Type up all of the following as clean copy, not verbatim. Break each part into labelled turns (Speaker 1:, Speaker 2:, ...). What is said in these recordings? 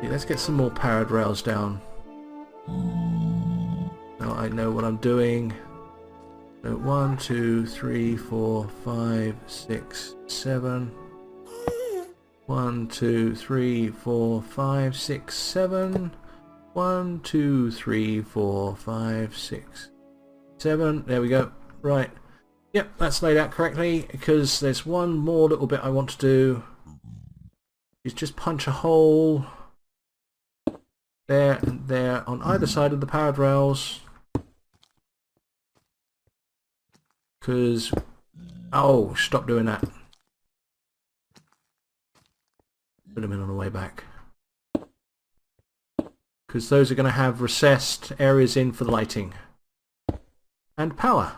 Speaker 1: Yeah, let's get some more powered rails down. Now I know what I'm doing. So 1, 2, 3, 4, 5, 6, 7. 1, 2, 3, 4, 5, 6, 7. 1, 2, 3, 4, 5, 6, 7. There we go. Right. Yep, that's laid out correctly, because there's one more little bit I want to do. Is just punch a hole there and there on either side of the powered rails. Because... oh, stop doing that. Put them in on the way back. Because those are going to have recessed areas in for the lighting. And power.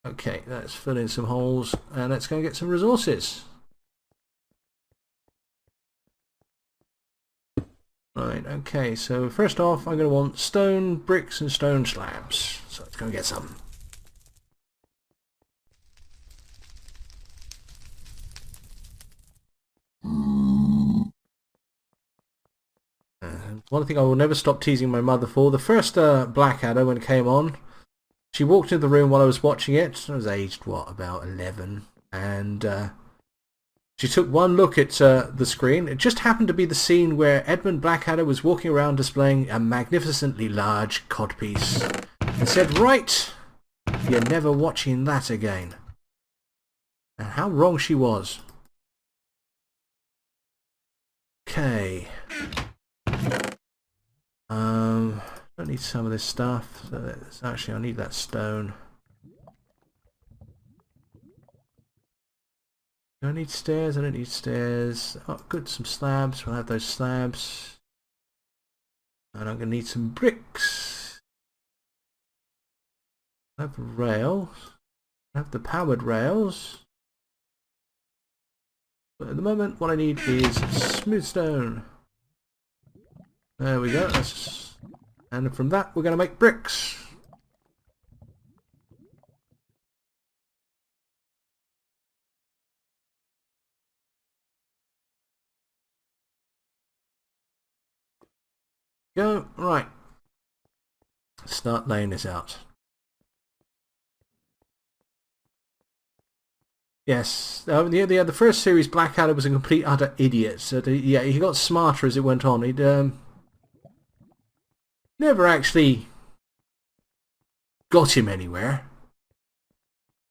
Speaker 1: Okay, let's fill in some holes and let's go and get some resources. Right, okay, so first off I'm going to want stone bricks and stone slabs. So let's go and get some. One thing I will never stop teasing my mother for, the first Blackadder when it came on, she walked into the room while I was watching it. I was aged, what, about 11, and she took one look at the screen. It just happened to be the scene where Edmund Blackadder was walking around displaying a magnificently large codpiece, and said, "Right, you're never watching that again." And how wrong she was. Okay. Don't need some of this stuff. So actually, I need that stone. Do I need stairs? I don't need stairs. Oh, good, some slabs. We'll have those slabs. And I'm going to need some bricks. I have rails. I have the powered rails. But at the moment, what I need is smooth stone. There we go. And from that, we're going to make bricks. Go. Right. Start laying this out. Yes, the first series, Blackadder was a complete utter idiot. So yeah, he got smarter as it went on. He'd never actually got him anywhere,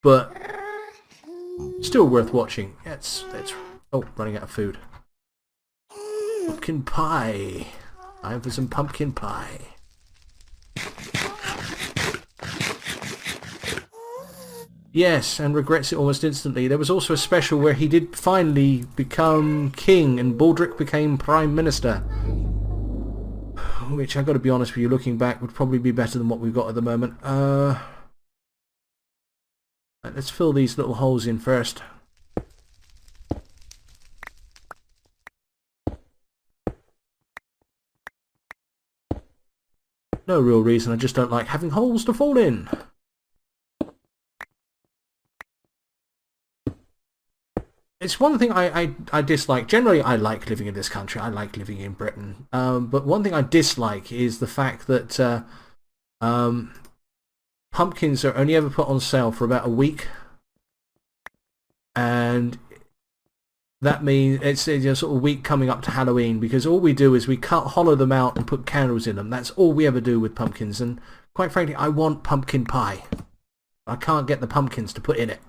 Speaker 1: but still worth watching. That's oh, running out of food. Pumpkin pie. Time for some pumpkin pie. Yes, and regrets it almost instantly. There was also a special where he did finally become king and Baldric became prime minister. Which, I've got to be honest with you, looking back, would probably be better than what we've got at the moment. Let's fill these little holes in first. No real reason, I just don't like having holes to fall in. It's one thing I dislike. Generally, I like living in this country. I like living in Britain. But one thing I dislike is the fact that pumpkins are only ever put on sale for about a week. And that means it's a sort of week coming up to Halloween, because all we do is we hollow them out and put candles in them. That's all we ever do with pumpkins. And quite frankly, I want pumpkin pie. I can't get the pumpkins to put in it.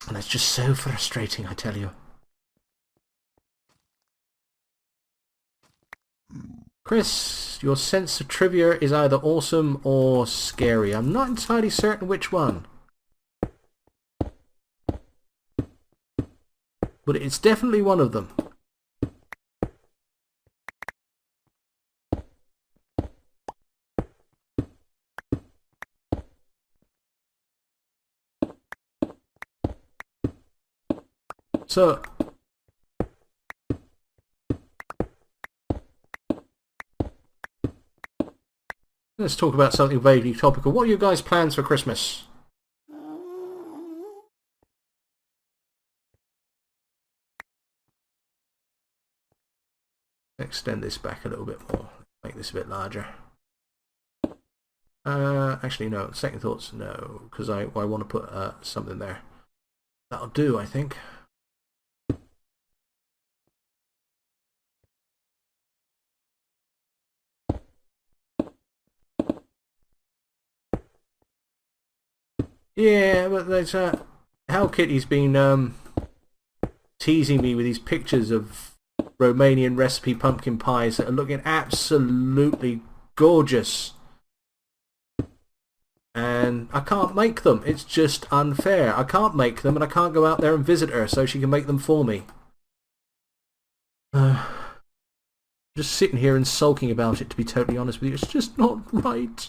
Speaker 1: And it's just so frustrating, I tell you. Chris, your sense of trivia is either awesome or scary. I'm not entirely certain which one. But it's definitely one of them. So, let's talk about something vaguely topical. What are your guys' plans for Christmas? extend this back a little bit more. Make this a bit larger. Actually, no. Second thoughts, no, because I want to put something there. That'll do, I think. Yeah, but there's Hello Kitty's been teasing me with these pictures of Romanian recipe pumpkin pies that are looking absolutely gorgeous. And I can't make them. It's just unfair. I can't make them and I can't go out there and visit her so she can make them for me. Just sitting here and sulking about it, to be totally honest with you. It's just not right.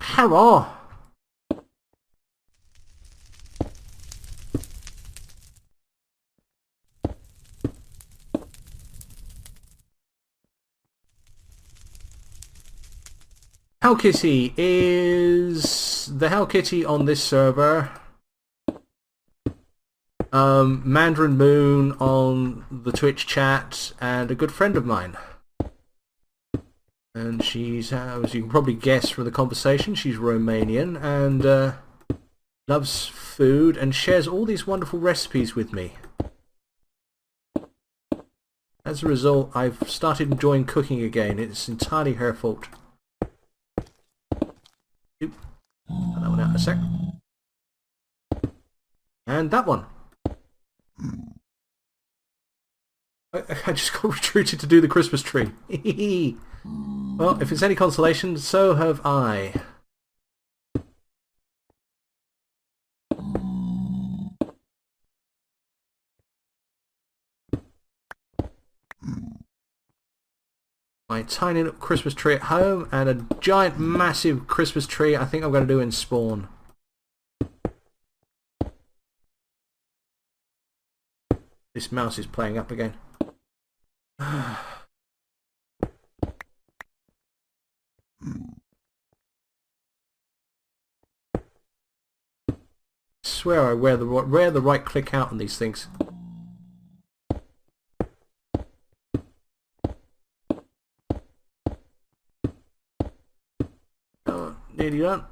Speaker 1: Hello. Hello Kitty is the Hello Kitty on this server. Mandarin Moon on the Twitch chat, and a good friend of mine. And she's, as you can probably guess from the conversation, she's Romanian and loves food and shares all these wonderful recipes with me. As a result, I've started enjoying cooking again. It's entirely her fault. Oop. Put that one out in a sec. And that one. I just got recruited to do the Christmas tree. Well, if it's any consolation, so have I. My tiny little Christmas tree at home and a giant massive Christmas tree I think I'm going to do in Spawn. This mouse is playing up again. I swear I wear the right click out on these things. Oh, nearly done.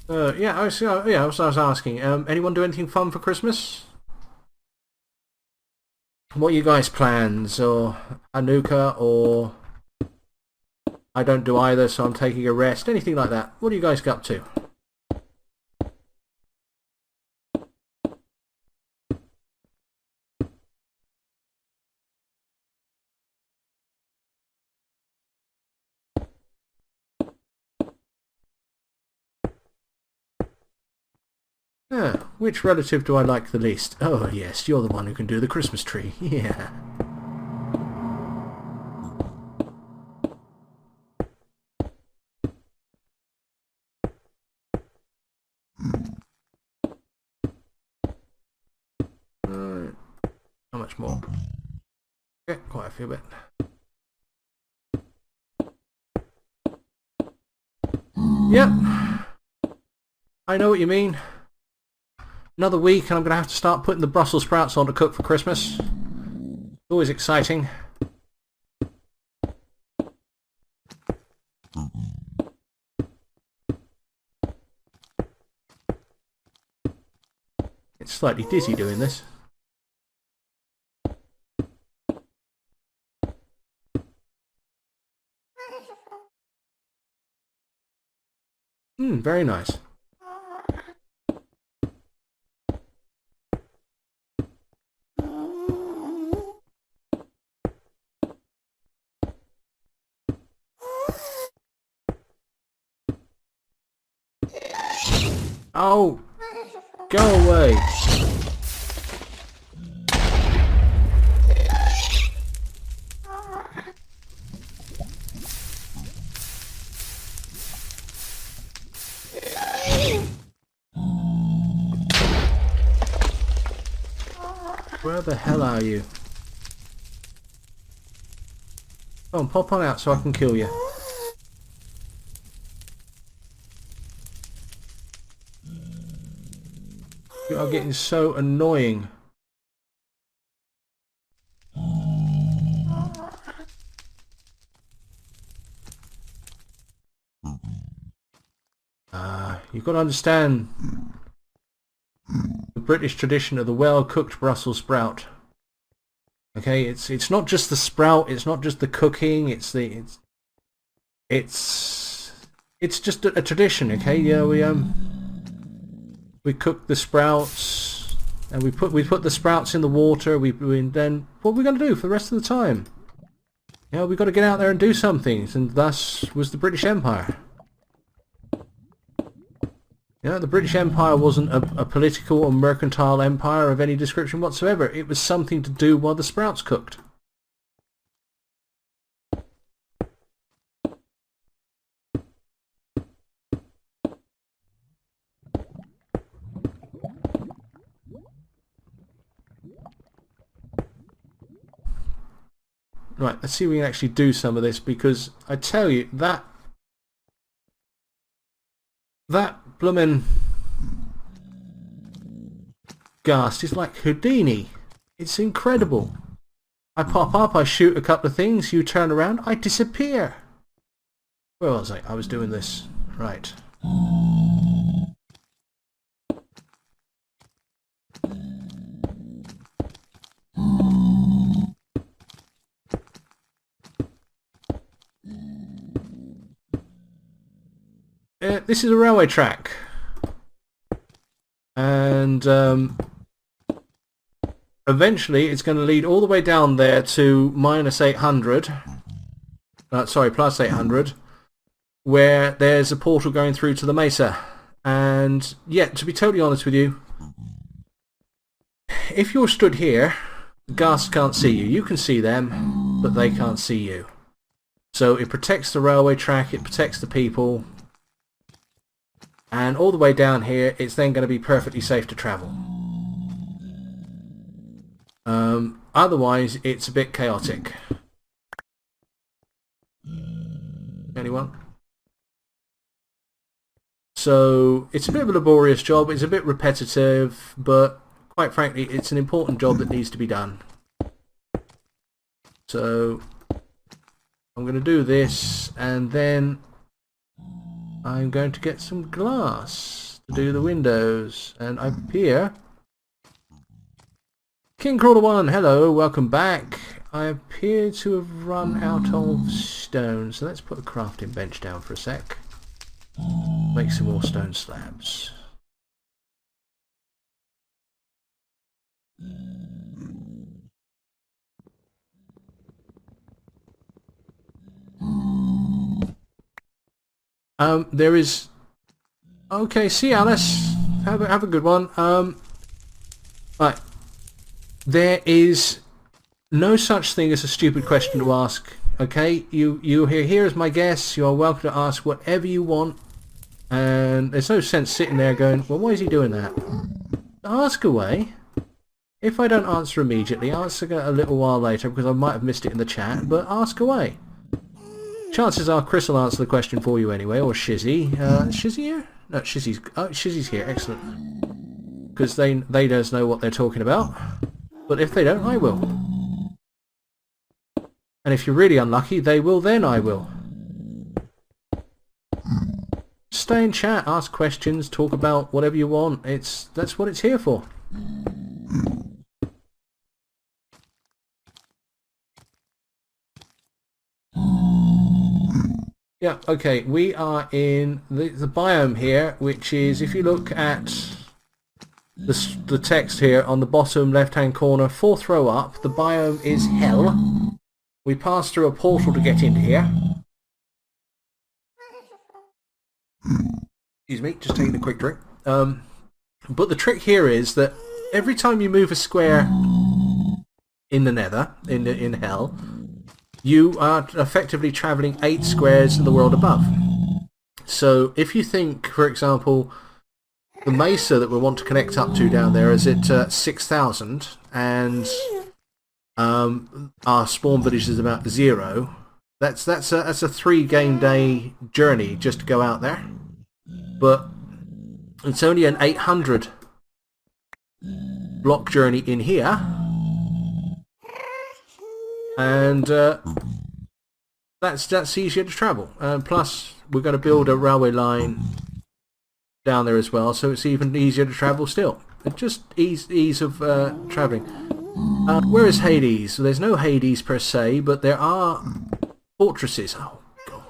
Speaker 1: Yeah, I was asking. Anyone do anything fun for Christmas? What are you guys' plans, or Hanukkah, or I don't do either, so I'm taking a rest. Anything like that. What are you guys get up to? Which relative do I like the least? Oh yes, you're the one who can do the Christmas tree. Yeah. How much more? Yeah, quite a few bit. Yep. I know what you mean. Another week and I'm going to have to start putting the Brussels sprouts on to cook for Christmas. Always exciting. It's slightly dizzy doing this. Very nice. Oh, go away. Where the hell are you? Come on, pop on out so I can kill you. You are getting so annoying. You've got to understand the British tradition of the well-cooked Brussels sprout. Okay, it's not just the sprout, it's not just the cooking, it's just a tradition. Okay, yeah, we cook the sprouts and we put the sprouts in the water. And then what are we going to do for the rest of the time? You know, we've got to get out there and do some things, and thus was the British Empire. You know, the British Empire wasn't a political or mercantile empire of any description whatsoever. It was something to do while the sprouts cooked. Right, let's see if we can actually do some of this, because I tell you, that bloomin' ghast is like Houdini. It's incredible. I pop up, I shoot a couple of things, you turn around, I disappear. Where was I? I was doing this. Right. This is a railway track, and eventually it's going to lead all the way down there to minus 800, sorry, plus 800, where there's a portal going through to the Mesa. And yeah, to be totally honest with you, if you're stood here, the ghasts can't see you. You can see them, but they can't see you. So it protects the railway track, it protects the people. And all the way down here, it's then going to be perfectly safe to travel. Otherwise, it's a bit chaotic. Anyone? So, it's a bit of a laborious job, it's a bit repetitive, but quite frankly, it's an important job that needs to be done. So, I'm going to do this, and then I'm going to get some glass to do the windows, and I appear... King Crawler 1, hello, welcome back. I appear to have run out of stone, so let's put the crafting bench down for a sec. Make some more stone slabs. There is... Okay, see Alice. Have a good one. Right. There is no such thing as a stupid question to ask. Okay, you're here as my guest. You are welcome to ask whatever you want. And there's no sense sitting there going, well, why is he doing that? Ask away. If I don't answer immediately, answer a little while later because I might have missed it in the chat, but ask away. Chances are Chris will answer the question for you anyway, or Shizzy. Is Shizzy here? No, Shizzy's here. Excellent. Because they don't know what they're talking about. But if they don't, I will. And if you're really unlucky, they will, then I will. Stay in chat, ask questions, talk about whatever you want. That's what it's here for. Yeah, okay, we are in the biome here, which is, if you look at the text here on the bottom left-hand corner, 4th row up, the biome is hell. We pass through a portal to get into here. Excuse me, just taking a quick drink. But the trick here is that every time you move a square in the nether, in hell, you are effectively travelling 8 squares in the world above. So if you think, for example, the mesa that we want to connect up to down there is at 6,000, and our spawn village is about 0. That's a 3 game day journey just to go out there. But it's only an 800 block journey in here. And that's easier to travel. And plus, we're going to build a railway line down there as well, so it's even easier to travel still. It's just ease of travelling. Where is Hades? There's no Hades per se, but there are fortresses. Oh, God.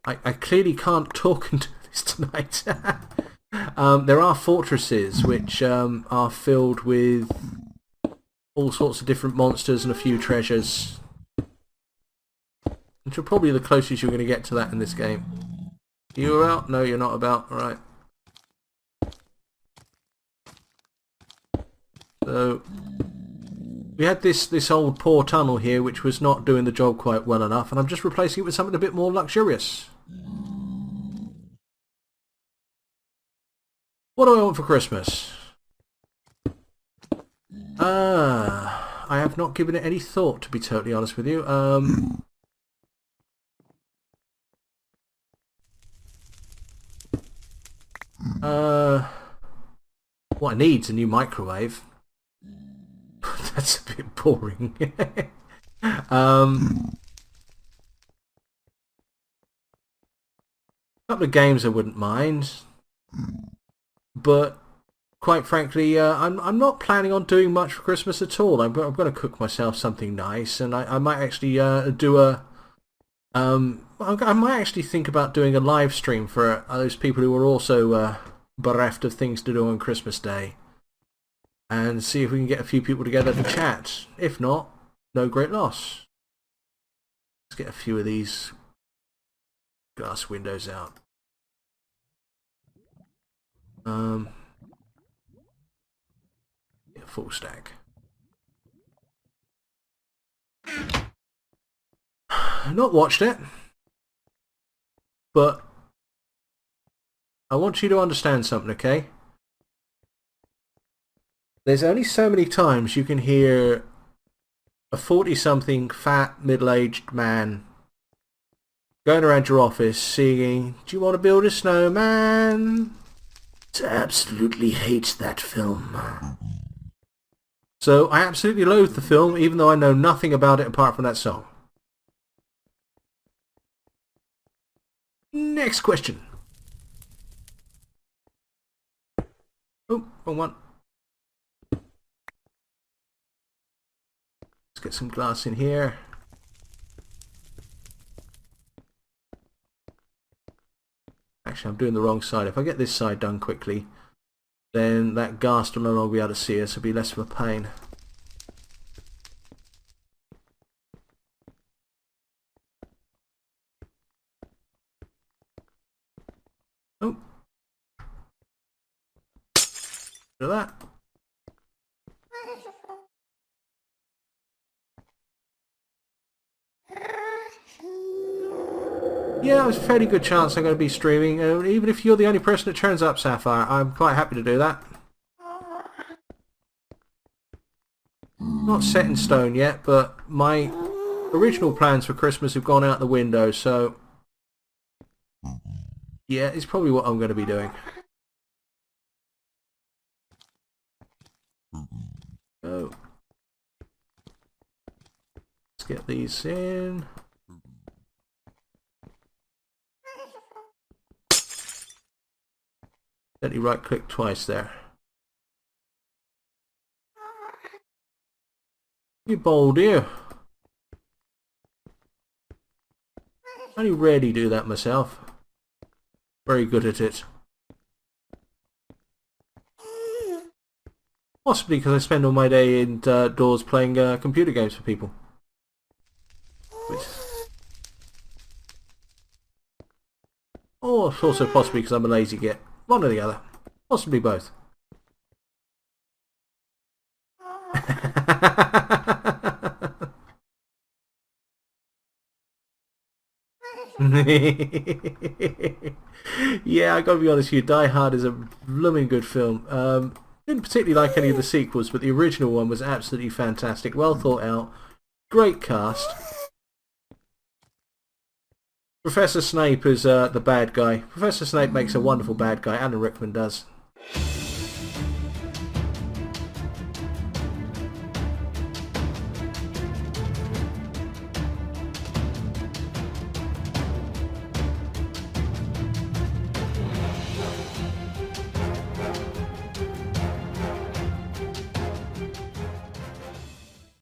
Speaker 1: I clearly can't talk and do this tonight. There are fortresses which are filled with all sorts of different monsters and a few treasures. Which are probably the closest you're going to get to that in this game. You about? No, you're not about. Alright. So, we had this old poor tunnel here which was not doing the job quite well enough, and I'm just replacing it with something a bit more luxurious. What do I want for Christmas? I have not given it any thought, to be totally honest with you. What I need is a new microwave. That's a bit boring. Couple of games I wouldn't mind, but quite frankly, I'm not planning on doing much for Christmas at all. I'm going to cook myself something nice, and I might actually do a. I might actually think about doing a live stream for those people who are also bereft of things to do on Christmas Day, and see if we can get a few people together to chat. If not, no great loss. Let's get a few of these glass windows out. Yeah, full stack. Not watched it, but I want you to understand something, okay? There's only so many times you can hear a 40-something fat middle-aged man going around your office singing, "Do you want to build a snowman?" I absolutely hate that film. So I absolutely loathe the film, even though I know nothing about it apart from that song. Next question. Oh, wrong one. Let's get some glass in here. Actually, I'm doing the wrong side. If I get this side done quickly, then that ghast will no longer be able to see us. It'll be less of a pain. Oh. Look at that. Yeah, there's a fairly good chance I'm going to be streaming. Even if you're the only person that turns up, Sapphire, I'm quite happy to do that. Not set in stone yet, but my original plans for Christmas have gone out the window, so yeah, it's probably what I'm going to be doing. Oh. Let's get these in. Let me right click twice there. You bold you. I only rarely do that myself. Very good at it. Possibly because I spend all my day indoors playing computer games for people. Or also possibly because I'm a lazy git. One or the other. Possibly both. Yeah, I gotta be honest with you, Die Hard is a blooming good film. Didn't particularly like any of the sequels, but the original one was absolutely fantastic. Well thought out. Great cast. Professor Snape is the bad guy. Professor Snape makes a wonderful bad guy. Alan Rickman does.